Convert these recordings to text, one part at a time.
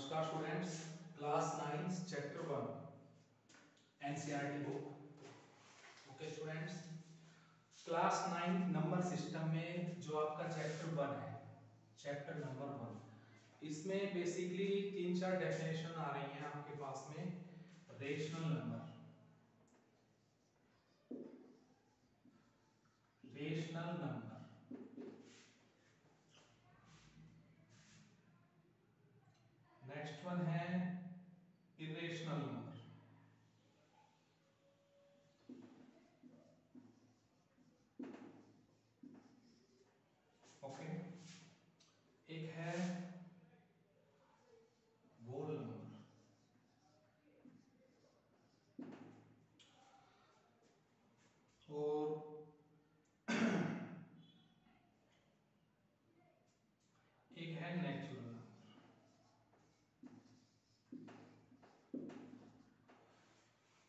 नमस्कार students, class 9 chapter 1 NCERT book. Okay students, class 9 number system में जो आपका चैप्टर 1 है, चैप्टर नंबर 1, इसमें बेसिकली तीन चार डेफिनेशन आ रही हैं आपके पास में। Rational number, rational number, next one है इरेशनल नंबर, ओके, एक है होल नंबर, और एक है नेचुरल नंबर।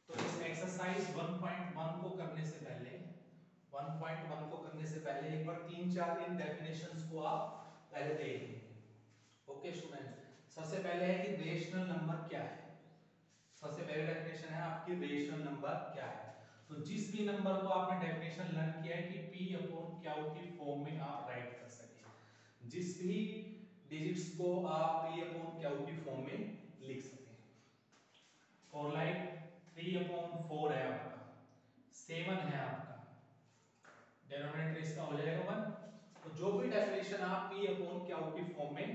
तो इस एक्सरसाइज 1.1 को करने से पहले 1.1 को करने से पहले एक बार तीन चार इन डेफिनेशंस को आप पहले देख लीजिए। ओके स्टूडेंट्स, सबसे पहले है कि रेशनल नंबर क्या है। सबसे पहले डेफिनेशन है आपकी रेशनल नंबर क्या है। तो जिस भी नंबर को आपने डेफिनेशन लर्न किया है कि p अपॉन क्यू की फॉर्म में आप राइट कर सके, जिस भी डिजिट्स को आप p अपॉन क्यू की फॉर्म में लिख सके। फॉर लाइक 3 अपॉन 4 है आपका, 7 है आपका, डिनोमिनेटर इसका हो जाएगा 1। तो जो भी डेफिनेशन आप p अपॉन क्यू की फॉर्म में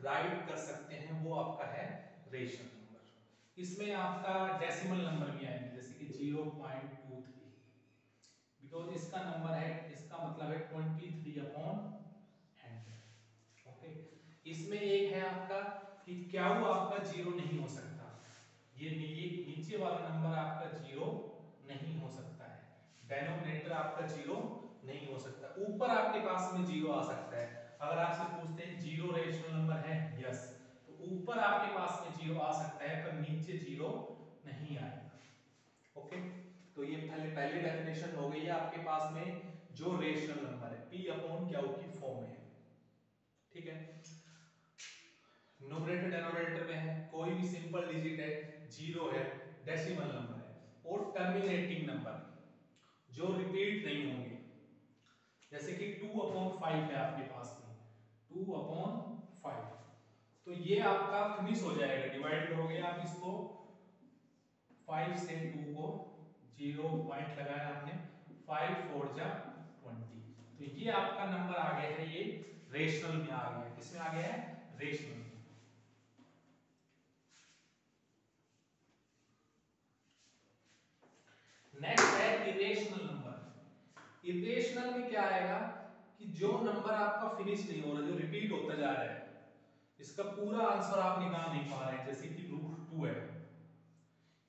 राइट कर सकते हैं वो आपका है रेशनल नंबर। इसमें आपका डेसिमल नंबर भी आएंगे, जैसे कि 0.23, बिकॉज इसका नंबर है, इसका मतलब है 23 अपॉन 100। ओके, इसमें एक है आपका कि क्या वो आपका जीरो नहीं हो सकता, ये नीचे वाला नंबर आपका जीरो नहीं हो सकता है, डेनोमिनेटर आपका जीरो नहीं हो सकता, ऊपर आपके पास में जीरो आ सकता है। अगर आपसे पूछते हैं जीरो रेशनल नंबर है, यस, तो ऊपर आपके पास में जीरो आ सकता है पर नीचे जीरो नहीं आएगा। ओके, तो ये पहले पहली डेफिनेशन हो गई है आपके पास में जो रेशनल नंबर है p अपॉन क्यू की फॉर्म में है। ठीक है, न्यूमरेटर डिनोमिनेटर में है, कोई भी सिंपल डिजिट है, जीरो है, डेसिमल नंबर है, और टर्मिनेटिंग नंबर जो रिपीट नहीं होंगे, जैसे कि 2/5 है आपके पास में, 2/5, तो ये आपका फिनिश हो जाएगा, डिवाइड करोगे आप इसको 5 से 2 को 0 पॉइंट लगाया आपने, 5 4 जा 20, तो ये आपका नंबर आ गया है, ये रेशनल में आ गया है। किसमें आ गया है? रेशनल में। नेक्स्ट है इरेशनल नंबर। इरेशनल में क्या आएगा कि जो नंबर आपका फिनिश नहीं हो रहा, जो रिपीट होता जा रहा है, इसका पूरा आंसर आप निकाल नहीं पा रहे हैं, जैसे कि √2 है,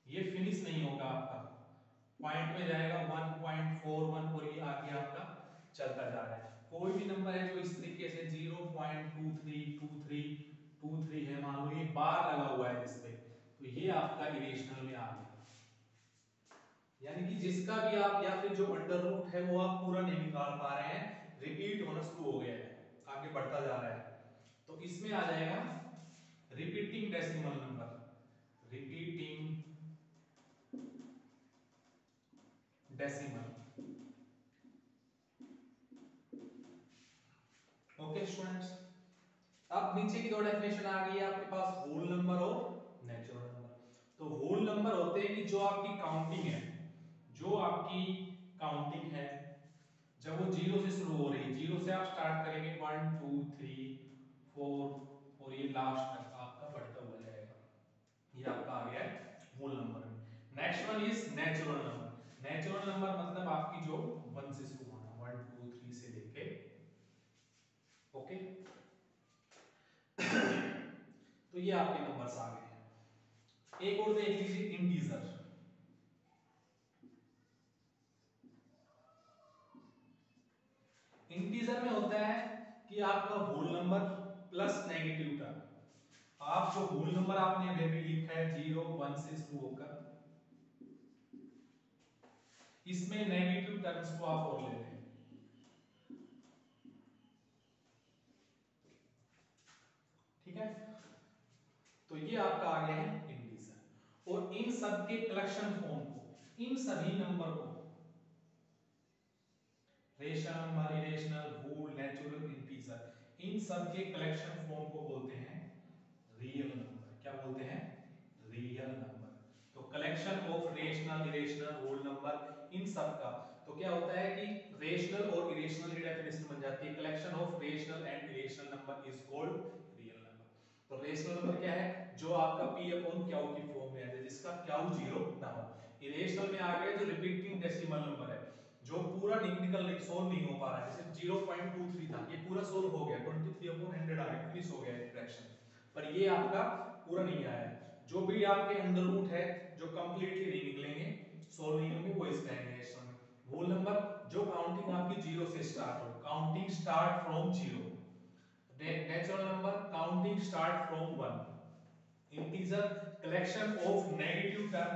ये फिनिश नहीं होगा आपका, पॉइंट में जाएगा 1.41 और ये आगे आपका चलता जा रहा है। कोई भी नंबर है जो इस तरीके से 0.232323 है, मान लो ये बार लगा हुआ है इस पे, तो ये आपका इरेशनल में आ गया। यानी कि जिसका भी आप या फिर जो अंडर रूट है वो आप पूरा नहीं निकाल पा रहे हैं, रिपीट होना शुरू हो गया है, आगे बढ़ता जा रहा है, तो इसमें आ जाएगा repeating decimal number, repeating decimal. Okay students, अब नीचे की दो डेफिनेशन आ गई है आपके पास, होल नंबर और नेचुरल नंबर। तो होल नंबर होते हैं कि जो आपकी काउंटिंग है, जो आपकी काउंटिंग है, जब वो जीरो से शुरू हो रही है, जीरो से आप स्टार्ट करेंगे 1 2 3 4 और ये लास्ट तक आपका बढ़ता हुआ जाएगा, ये आपका आ गया होल नंबर में। Next one is natural number. Natural number मतलब आपकी जो 1 से शुरू होना, 1 2 3 से लेके, ओके, तो ये आपके नंबर्स आ गए हैं। एक और देख लीजिए, इंटीजर। इंटीजर में होता है कि आपका whole number plus negative term, आप जो होल नंबर आपने अभी लिखा है 0 1 से शुरू होकर, इसमें नेगेटिव टर्म्स को आप और ले लें, ठीक है। तो ये आपका आ गया है इंटीजर। और इन सब के कलेक्शन फॉर्म को, इन सभी नंबर को, rational number, irrational, whole, natural, integer, इन सब के कलेक्शन फॉर्म को बोलते हैं रियल नंबर। क्या बोलते हैं? Real number. तो collection of rational, irrational, whole number, इन सब का तो क्या होता है कि रेशनल और इरेशनल की डेफिनेशन बन जाती है, collection of rational and irrational number is called real number. तो रेशनल नंबर क्या है? जो आपका p अपॉन क्यू की फॉर्म में आ जाए, जिसका क्यू जीरो ना हो। इरेशनल में आ गया जो रिपीटिंग डेसिमल नंबर है, जो पूरा निकल सोल्व नहीं हो पा रहा है, जैसे 0.23 था, ये पूरा सोल्व हो गया, 23 अपॉन 100 आ गया, फिनिश हो गया फ्रैक्शन, पर ये आपका पूरा नहीं आया है। जो भी आपके अंडर रूट है जो कंप्लीटली नहीं निकलेंगे, सोल्व नहीं होंगे, वो इसका है रेशनल में। होल नंबर जो काउंटिंग आपकी जीरो से स्टार्ट हो, counting start from zero. Natural number counting start from one. Integer collection of negative term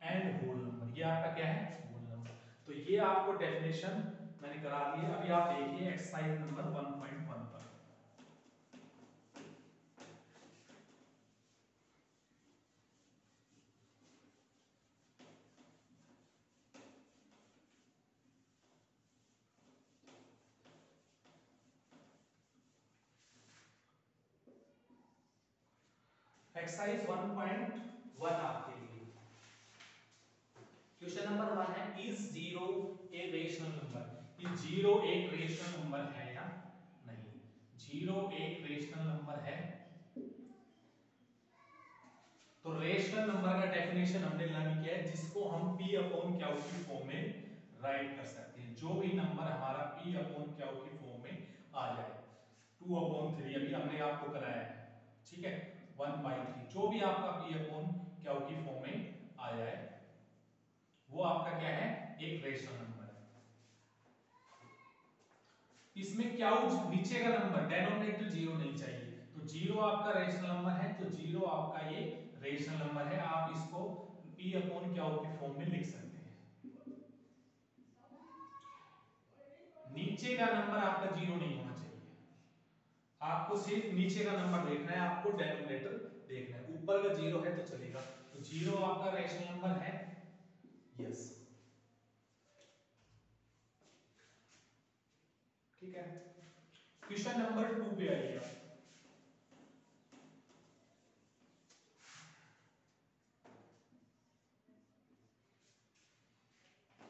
and whole number, ये आपका क्या है? Whole number. तो ये आपको डेफिनेशन मैंने करा दी है। अभी आप देखिए एक्सरसाइज नंबर 1.1 पर। एक्सरसाइज 1.1 आपके लिए क्वेश्चन नंबर 1 है, is zero a rational number? कि जीरो एक रेशनल नंबर है या नहीं? जीरो एक रेशनल नंबर है? तो रेशनल नंबर का डेफिनेशन हमने लर्न किया है, जिसको हम p अपॉन क्यू की फॉर्म में राइट कर सकते हैं। जो भी नंबर हमारा p अपॉन क्यू की फॉर्म में आ जाए, 2/3 अभी हमने आपको कराया है, ठीक है, 1/3, जो भी आपका p अपॉन क्यू की फॉर्म में आ जाए, वो आपका क्या है? एक रेशनल नंबर है। इसमें क्या नीचे का नंबर डेनोमिनेटर जीरो नहीं चाहिए, तो जीरो आपका रेशनल नंबर है, तो जीरो आपका ये रेशनल नंबर है। आप इसको p अपॉन क्यू की फॉर्म में लिख सकते हैं। नीचे का नंबर आपका जीरो नहीं होना चाहिए, आपको सिर्फ नीचे का नंबर देखना है, आपको डेनोमिनेटर देखना है। ऊपर का जीरो है तो चलेगा, तो जीरो आपका रेशनल नंबर है, यस, ठीक है। क्वेश्चन नंबर 2 पे आइए आप।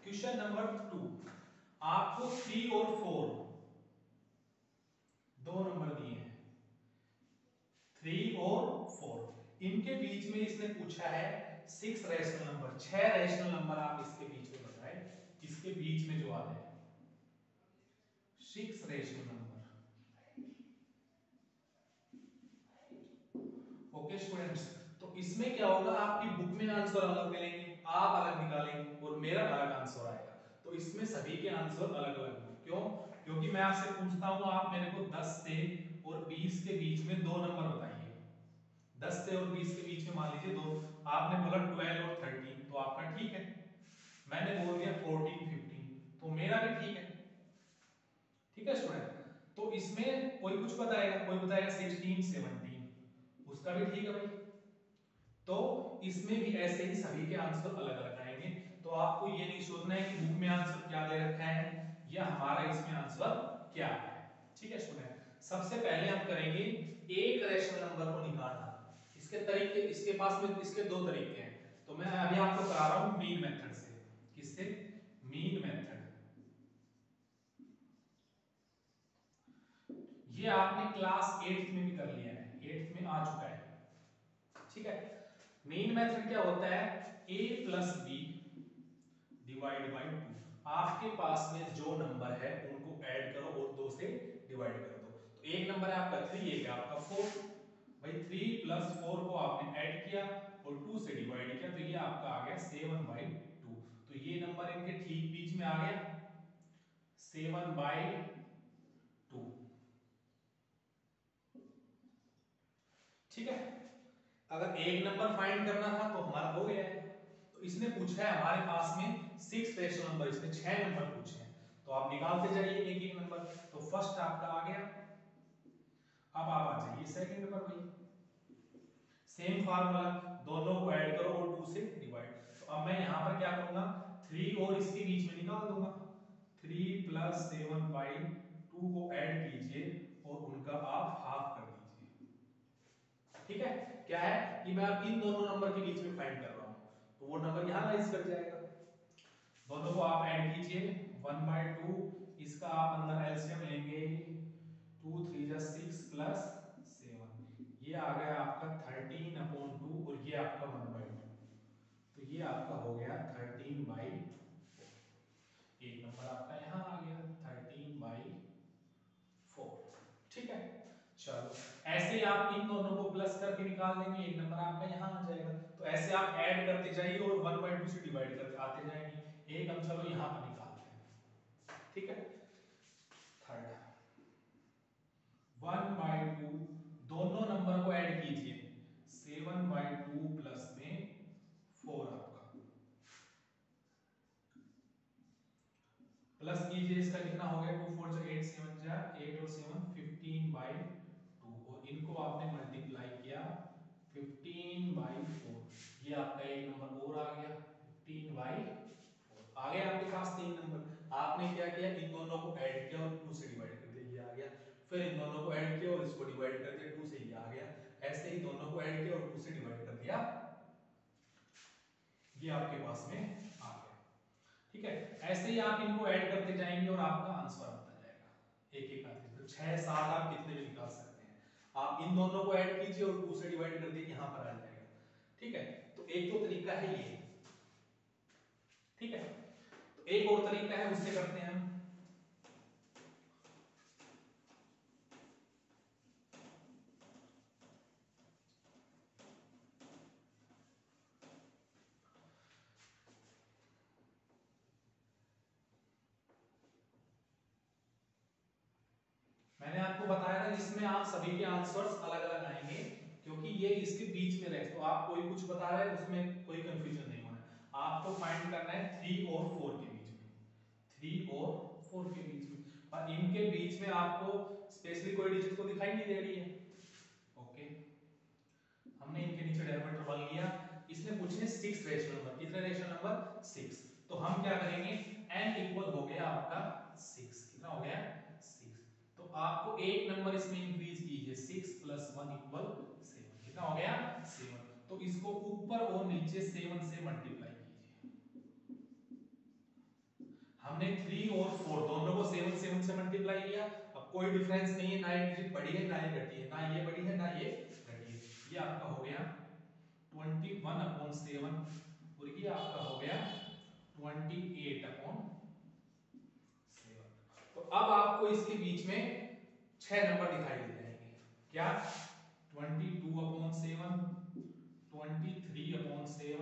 क्वेश्चन नंबर 2, आपको 3 और 4 दो नंबर दिए हैं, 3 और 4, इनके बीच में इसने पूछा है 6 रैशनल नंबर, 6 रैशनल नंबर आप इसके बीच में बताएं, इसके बीच में जो आ रहे हैं 6 रैशनल नंबर। ओके स्टूडेंट्स, तो इसमें क्या होगा, आपकी बुक में आंसर अलग मिलेंगे, आप अलग निकालेंगे और मेरा अलग आंसर आएगा, तो इसमें सभी के आंसर अलग अलग होंगे। क्यों? क्योंकि मैं आपसे पूछता हूं, आप मेरे को 10 से और 20 के बीच में दो नंबर बताइए। 10 से और 20 के बीच में मान लीजिए दो, आपने बोला 12 और 13, तो आपका ठीक है। मैंने बोल दिया 14 15, तो मेरा भी ठीक है। ठीक है स्टूडेंट, तो इसमें कोई कुछ बताएगा, कोई बताएगा 16 17, उसका भी ठीक है भाई। तो इसमें भी ऐसे ही सभी के आंसर अलग अलग आएंगे, तो आपको ये नहीं सोचना है कि बुक में आंसर क्या दे रखा है या हमारा इसमें आंसर क्या है। ठीक है स्टूडेंट, सबसे पहले हम करेंगे एक रेशनल नंबर को निकालना। इसके तरीके, इसके पास में इसके दो तरीके हैं, तो मैं अभी आपको करा रहा हूं मीन मेथड से। किससे? Mean method. ये आपने क्लास 8th में भी कर लिया है, 8th में आ चुका है, ठीक है। मीन मेथड क्या होता है? a plus B divide by 2, आपके पास में जो नंबर है उनको ऐड करो और 2 से डिवाइड कर दो। तो एक नंबर है आपका 3, एक है आपका 4, भाई 3 प्लस 4 को आपने ऐड किया और 2 से डिवाइड किया, तो ये आपका आ गया 7/2। तो ये नंबर इनके ठीक बीच में आ गया 7/2, ठीक है। अगर एक नंबर फाइंड करना था तो हमारा हो गया है। तो इसने पूछा है हमारे पास में 6 रेशनल नंबर, इसने 6 नंबर पूछे हैं, तो आप निकालते जाइए एक एक नंबर। तो फर्स्ट आपका आ गया, अब आप आ जाइए सेकंड पर भाई। सेम फार्मूला, दोनों को ऐड करो और 2 से डिवाइड। तो अब मैं यहां पर क्या करूंगा, 3 और इसके बीच में निकाल दूंगा। 3 + 7/2 को ऐड कीजिए और उनका आप हाफ कर दीजिए। ठीक है, क्या है कि मैं अब इन दोनों नंबर के बीच में फाइंड कर रहा हूं, तो वो नंबर यहां राइज कर जाएगा। दोनों को आप ऐड कीजिए, 1/2, इसका आप अंदर एलसीएम लेंगे, 2 3 जा 6 + 7, ये आ गया आपका 13/2 और ये आपका 1/2, तो ये आपका हो गया 13/4। एक नंबर आपका यहां आ गया 13/4। ठीक है, चलो ऐसे ही आप इन दोनों को प्लस करके निकाल देंगे, एक नंबर आपका यहां आ जाएगा। तो ऐसे आप ऐड करते जाइए और 1/2 से डिवाइड करते आते जाएंगे। एक हम चलो यहां पर निकालते हैं। ठीक है, थर्ड 1/2, दोनों नंबर को ऐड कीजिए, 7/2 प्लस में 4 आपका, प्लस कीजिए, इसका कितना हो गया, 2 4 जा 8, 7 जा 8 और 7 15/2, और इनको आपने मल्टीप्लाई किया 15/4, ये आपका एक नंबर और आ गया 15/4। आ गया आपके पास 3 नंबर। आपने क्या किया, इन दोनों को ऐड किया और 2 से डिवाइड कर दिया, ये आ गया। फिर इन दोनों को ऐड किया और इसको डिवाइड कर दिया, 2 से ये आ गया। ऐसे ही दोनों को ऐड किया और 2 से डिवाइड कर दिया, ये आपके पास में आ गया। ठीक है, ऐसे ही आप इनको ऐड करते जाएंगे और आपका आंसर आता जाएगा एक एक आते, तो 6 7 आप कितने भी निकाल सकते हैं। आप इन दोनों को ऐड कीजिए और 2 से डिवाइड कर दिए, यहां पर आ जाएगा। ठीक है, तो एक तो तरीका है ये। ठीक है, तो एक और तरीका है, उससे करते हैं हम। मैंने आपको बताया था इसमें आप सभी के आंसर्स अलग अलग आएंगे, क्योंकि ये इसके बीच में रहे, तो आप कोई कुछ बता रहा है उसमें कोई कंफ्यूजन नहीं होना है। आपको फाइंड करना है 3 और 4 के बीच में, 3 और 4 के बीच में, और इनके बीच में आपको स्पेशली कोई डिजिट तो दिखाई नहीं दे रही है। ओके, हमने इनके नीचे डेरिवेटिव बन लिया। इसने पूछे 6 रेशनल नंबर, कितने रेशनल नंबर 6, तो हम क्या करेंगे, n इक्वल हो गया आपका 6, कितना हो गया 6, तो आपको एक नंबर इसमें इंक्रीज कीजिए, 6 + 1 = 7, कितना हो गया 7, तो इसको ऊपर और नीचे 7 से मल्टीप्लाई कीजिए। हमने 3 और 4 दोनों को 7 7 से मल्टीप्लाई किया, अब कोई डिफरेंस नहीं है, ना ये डिजिट बढ़ी है ना ये घटी है, ना ये बढ़ी है ना ये घटी है, ये आपका हो गया 21/7 और ये आपका हो गया 28/7। तो अब आपको इसके बीच में 6 नंबर दिखाई दे जाएंगे, क्या 22/7, 23/7,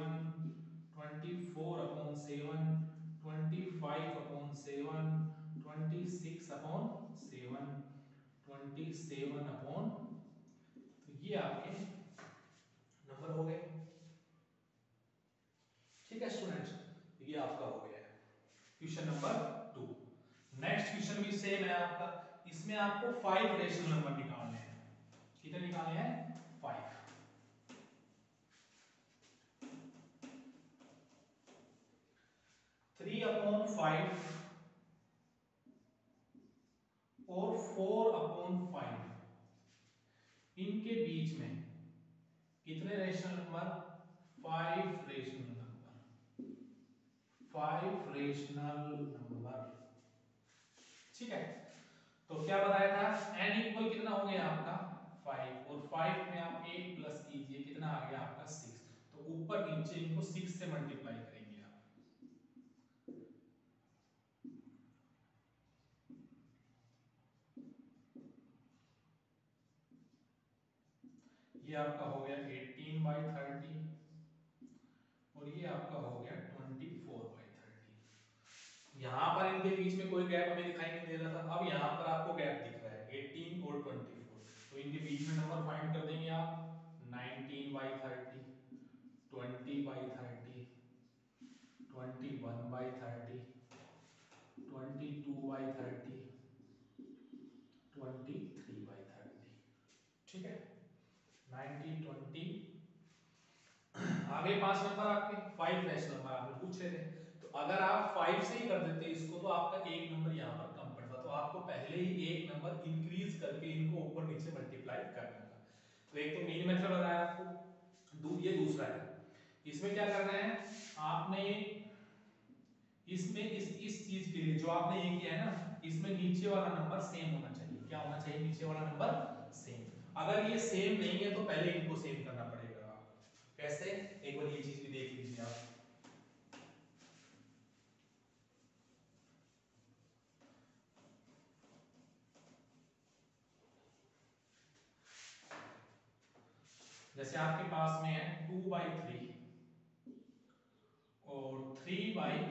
24/7, 25/7, 26/7, 27/, तो ये आपके नंबर हो गए। ठीक है स्टूडेंट्स, ये आपका हो गया है क्वेश्चन नंबर 2। नेक्स्ट क्वेश्चन भी सेम है आपका, इसमें आपको 5 रेशनल नंबर निकालने हैं। कितने निकालने हैं, 5। 3/5 और 4/5, इनके बीच में कितने rational number, 5 rational number, 5 rational number. ठीक है, तो क्या बताया था, n इक्वल कितना हो गया आपका 5, और 5 में आप 8 प्लस कीजिए, कितना आ गया आपका 6, तो ऊपर नीचे इनको 6 से मल्टीप्लाई करेंगे आप, ये आपका हो गया 18/30 और ये आपका हो गया 24/30। यहां पर इनके बीच में कोई गैप हमें दिखाई नहीं दे रहा था, अब यहां पर आपको गैप दिख रहा है 18 और 24, तो इनके बीच में नंबर फाइंड कर देंगे आप, 19/30, 20/30, 21/30, 22/30, 23/30। ठीक है, 90 20 गए 5 नंबर आपके, 5 रैशनल नंबर आपने पूछ रहे थे। तो अगर आप 5 से ही कर देते इसको तो आपका एक नंबर यहाँ पर कम पड़ता, तो आपको पहले ही एक नंबर इंक्रीज करके इनको ऊपर नीचे मल्टीप्लाई करना था। तो एक तो मेन मेथड बताया आपको, ये दूसरा है। इसमें क्या करना है आपने, इसमें इस चीज के लिए जो आपने ये किया है ना, इसमें नीचे वाला नंबर सेम होना चाहिए। क्या होना चाहिए? नीचे वाला नंबर सेम। अगर ये सेम नहीं है तो पहले इनको सेम करना पड़ेगा आपको। कैसे? एक बार ये चीज भी देख लीजिए आप। जैसे आपके पास में है 2/3 और 3/4,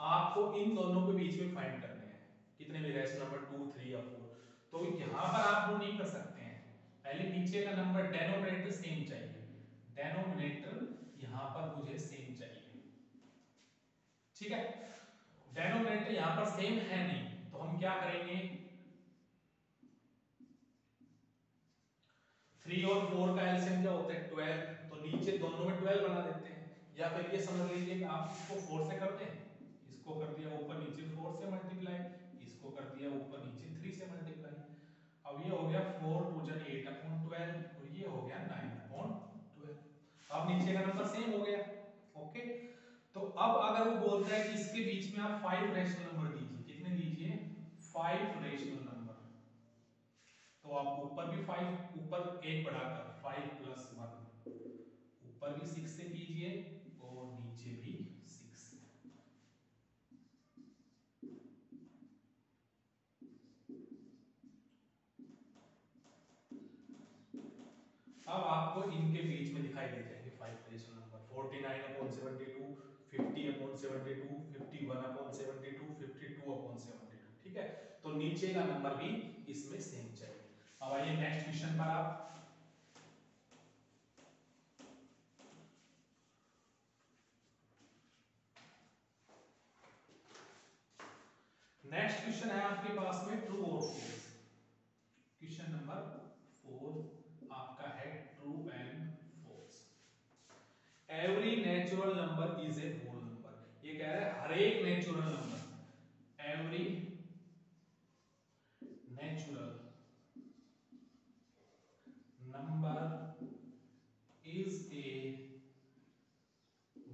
आपको इन दोनों के बीच में फाइंड करने हैं कितने भी रैशनल नंबर 2, 3 या 4। तो यहां पर आप वो नहीं कर सकते हैं, पहले नीचे का नंबर डेनोमिनेटर सेम चाहिए, डेनोमिनेटर यहां पर मुझे सेम चाहिए। ठीक है, डेनोमिनेटर यहां पर सेम है नहीं, तो हम क्या करेंगे, 3 और 4 का एलसीएम क्या होता है 12, तो नीचे दोनों में 12 बना देते हैं। या फिर ये समझ लीजिए कि आप इसको 4 से करते हैं, इसको कर दिया ऊपर नीचे 4 से मल्टीप्लाई, इसको कर दिया ऊपर नीचे 3 से मल्टीप्लाई। अब ये हो गया 4 2 जा 8/12 और ये हो गया 9/12। अब नीचे का नंबर सेम हो गया। ओके, तो अब अगर वो बोलता है कि इसके बीच में आप 5 रैशनल नंबर दीजिए, कितने दीजिए? 5 रैशनल नंबर। तो आप ऊपर भी 5, ऊपर एक बढ़ाकर 5 + 1, ऊपर भी 6 से कीजिए और नीचे भी 6 से। अब आपको इनके बीच में दिखाई दे जाएंगे 5 रैशनल नंबर, 49/72, 50/72, 51/72, 52/72। ठीक है, तो नीचे का नंबर भी इसमें सेम चाहिए। अब आइए नेक्स्ट क्वेश्चन पर आप। नेक्स्ट क्वेश्चन है आपके पास में ट्रू और फॉल्स। क्वेश्चन नंबर 4 आपका है true and false. Every natural number is a whole number. ये कह रहा है हर एक natural number, every natural number is a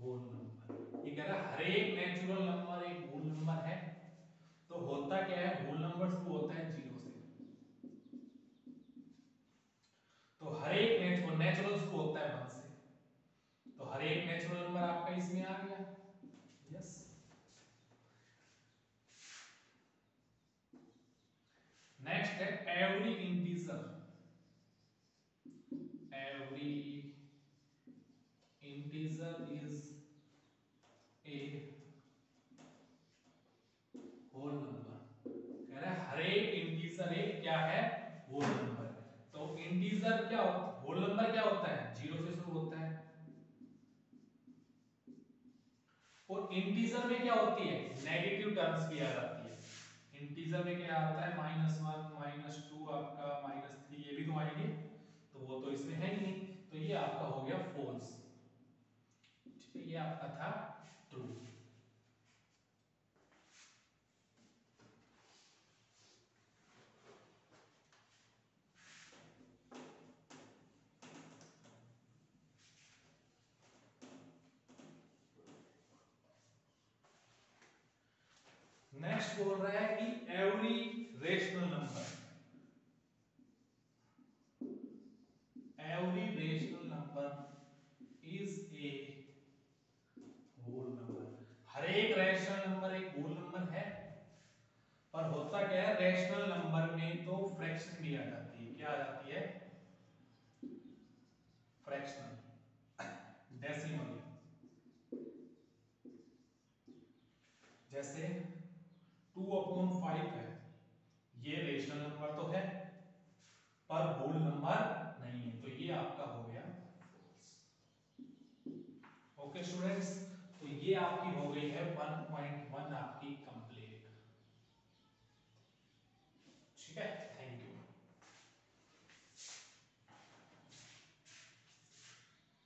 whole number. ये कह रहा है हर एक नेचुरल नंबर एक होल नंबर है। तो होता क्या है, होल नंबर शुरू होता है 0 से, तो हर एक नेचुरल शुरू होता है 1 से, तो हर एक नेचुरल नंबर आपका इसमें आ गया। यस, नेक्स्ट है every integer, every integer is a whole number. कह रहा है हर एक इंटीजर एक क्या है, होल नंबर। तो इंटीजर क्या होता है, होल नंबर क्या होता है, 0 से शुरू होता है। और इंटीजर में क्या होती है, नेगेटिव टर्म्स भी आ जाती है। इंटीजर में क्या आता है, -1 -2 आपका -3, ये भी तो आएंगे, तो वो तो इसमें है ही नहीं, तो ये आपका हो गया फॉल्स। ठीक है, ये आपका था ट्रू। नेक्स्ट बोल रहा है कि every rational number, every rational number is a whole number. हर एक रैशनल नंबर एक होल नंबर है, पर होता क्या है, रैशनल नंबर में तो फ्रैक्शन भी आ जाती है। क्या आ जाती है, फ्रैक्शनल, डेसिमल। जैसे 2/5 है, ये रेशनल नंबर तो है पर होल नंबर नहीं है, तो ये आपका हो गया फॉल्स। ओके स्टूडेंट्स, तो ये आपकी हो गई है 1